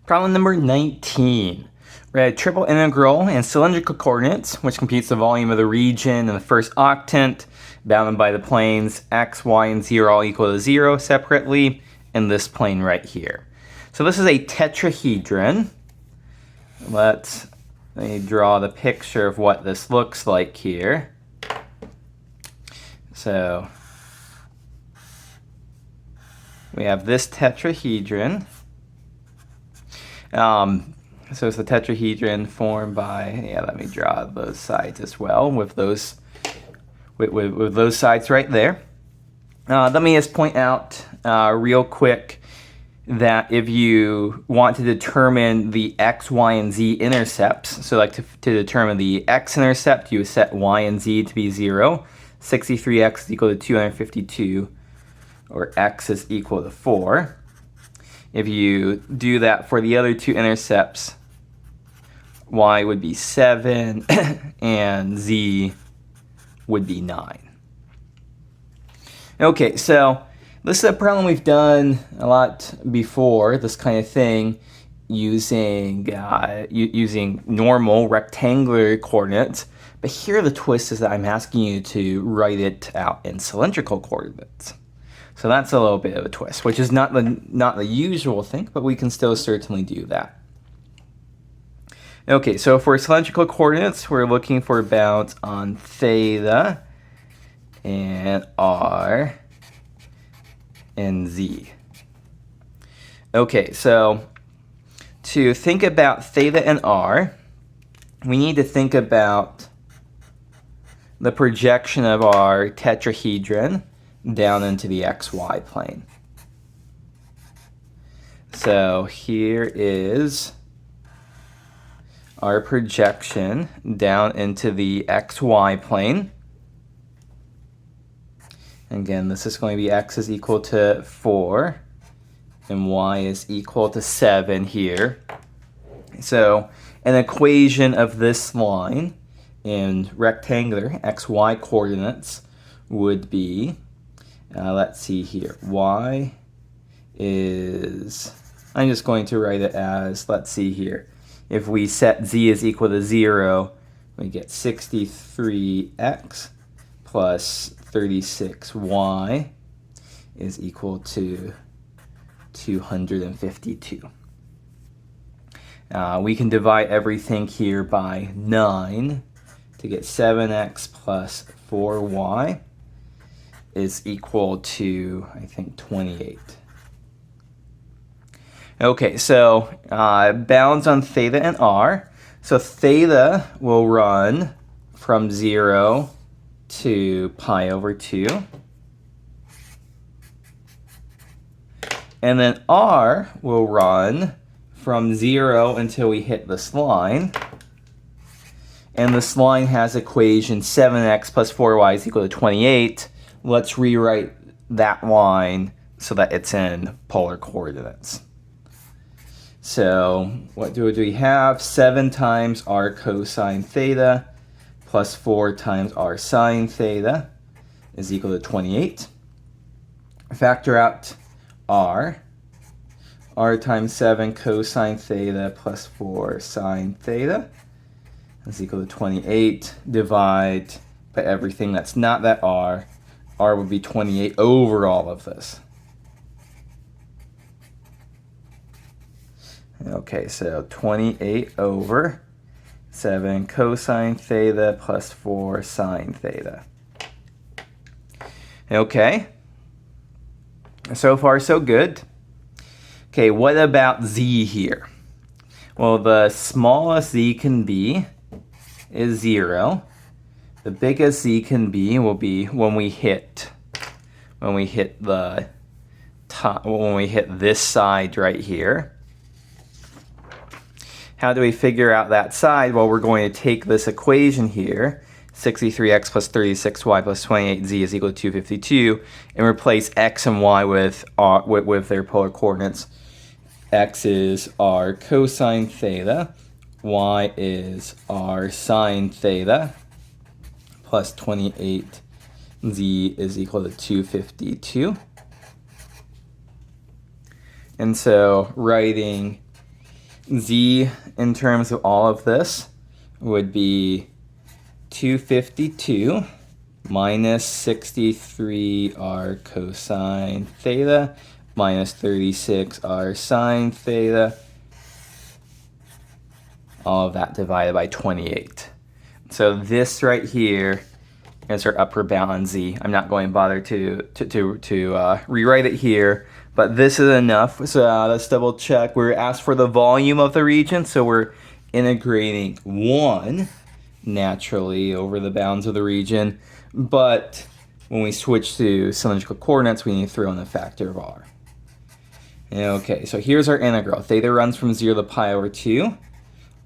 Problem number 19. We had a triple integral in cylindrical coordinates, which computes the volume of the region in the first octant, bounded by the planes x, y, and z are all equal to 0 separately, in this plane right here. So this is a tetrahedron. Let me draw the picture of what this looks like here. So we have this tetrahedron. So it's the tetrahedron formed by, let me draw those sides as well with those sides right there. Let me just point out real quick that if you want to determine the x, y, and z intercepts, so like to determine the x-intercept, you set y and z to be 0. 63x is equal to 252, or x is equal to 4. If you do that for the other two intercepts, y would be 7 and z would be 9. Okay, so this is a problem we've done a lot before, this kind of thing, using normal rectangular coordinates. But here the twist is that I'm asking you to write it out in cylindrical coordinates. So that's a little bit of a twist, which is not the usual thing, but we can still certainly do that. Okay, so for cylindrical coordinates, we're looking for bounds on theta and r and z. Okay, so to think about theta and r, we need to think about the projection of our tetrahedron down into the xy plane. So here is our projection down into the xy plane. Again, this is going to be x is equal to 4 and y is equal to 7 here. So an equation of this line in rectangular xy coordinates would be, let's see here, y is, I'm just going to write it as, let's see here, if we set z is equal to 0, we get 63x plus 36y is equal to 252. We can divide everything here by 9 to get 7x plus 4y is equal to, I think, 28. Okay, so bounds on theta and r. So theta will run from 0 to pi over 2. And then r will run from 0 until we hit this line. And this line has equation 7x plus 4y is equal to 28. Let's rewrite that line so that it's in polar coordinates. So what do we have? 7 times r cosine theta plus 4 times r sine theta is equal to 28. Factor out r. R times 7 cosine theta plus 4 sine theta is equal to 28. Divide by everything that's not that r. R would be 28 over all of this. Okay, so 28 over 7 cosine theta plus 4 sine theta. Okay, so far so good. Okay, what about z here? Well, the smallest z can be is 0. The biggest z can be will be when we hit the top, when we hit this side right here. How do we figure out that side? Well, we're going to take this equation here, 63x plus 36y plus 28z is equal to 252, and replace x and y with their polar coordinates. X is r cosine theta, y is r sine theta, plus 28, z is equal to 252. And so writing Z in terms of all of this would be 252 minus 63r cosine theta minus 36r sine theta. All of that divided by 28. So this right here is our upper bound Z. I'm not going to bother to rewrite it here, but this is enough. So let's double check. We're asked for the volume of the region, so we're integrating 1 naturally over the bounds of the region. But when we switch to cylindrical coordinates, we need to throw in the factor of r. Okay, so here's our integral. Theta runs from 0 to pi over 2.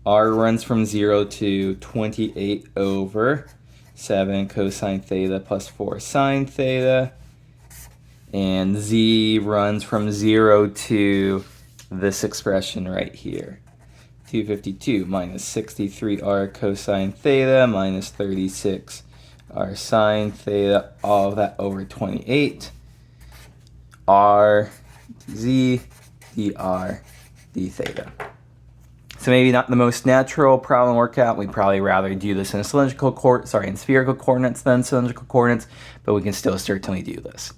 R runs from 0 to 28 over 7 cosine theta plus 4 sine theta. And Z runs from 0 to this expression right here. 252 minus 63r cosine theta minus 36r sine theta, all of that over 28. R Z dr d theta. So maybe not the most natural problem to work out. We'd probably rather do this in spherical coordinates than cylindrical coordinates, but we can still certainly do this.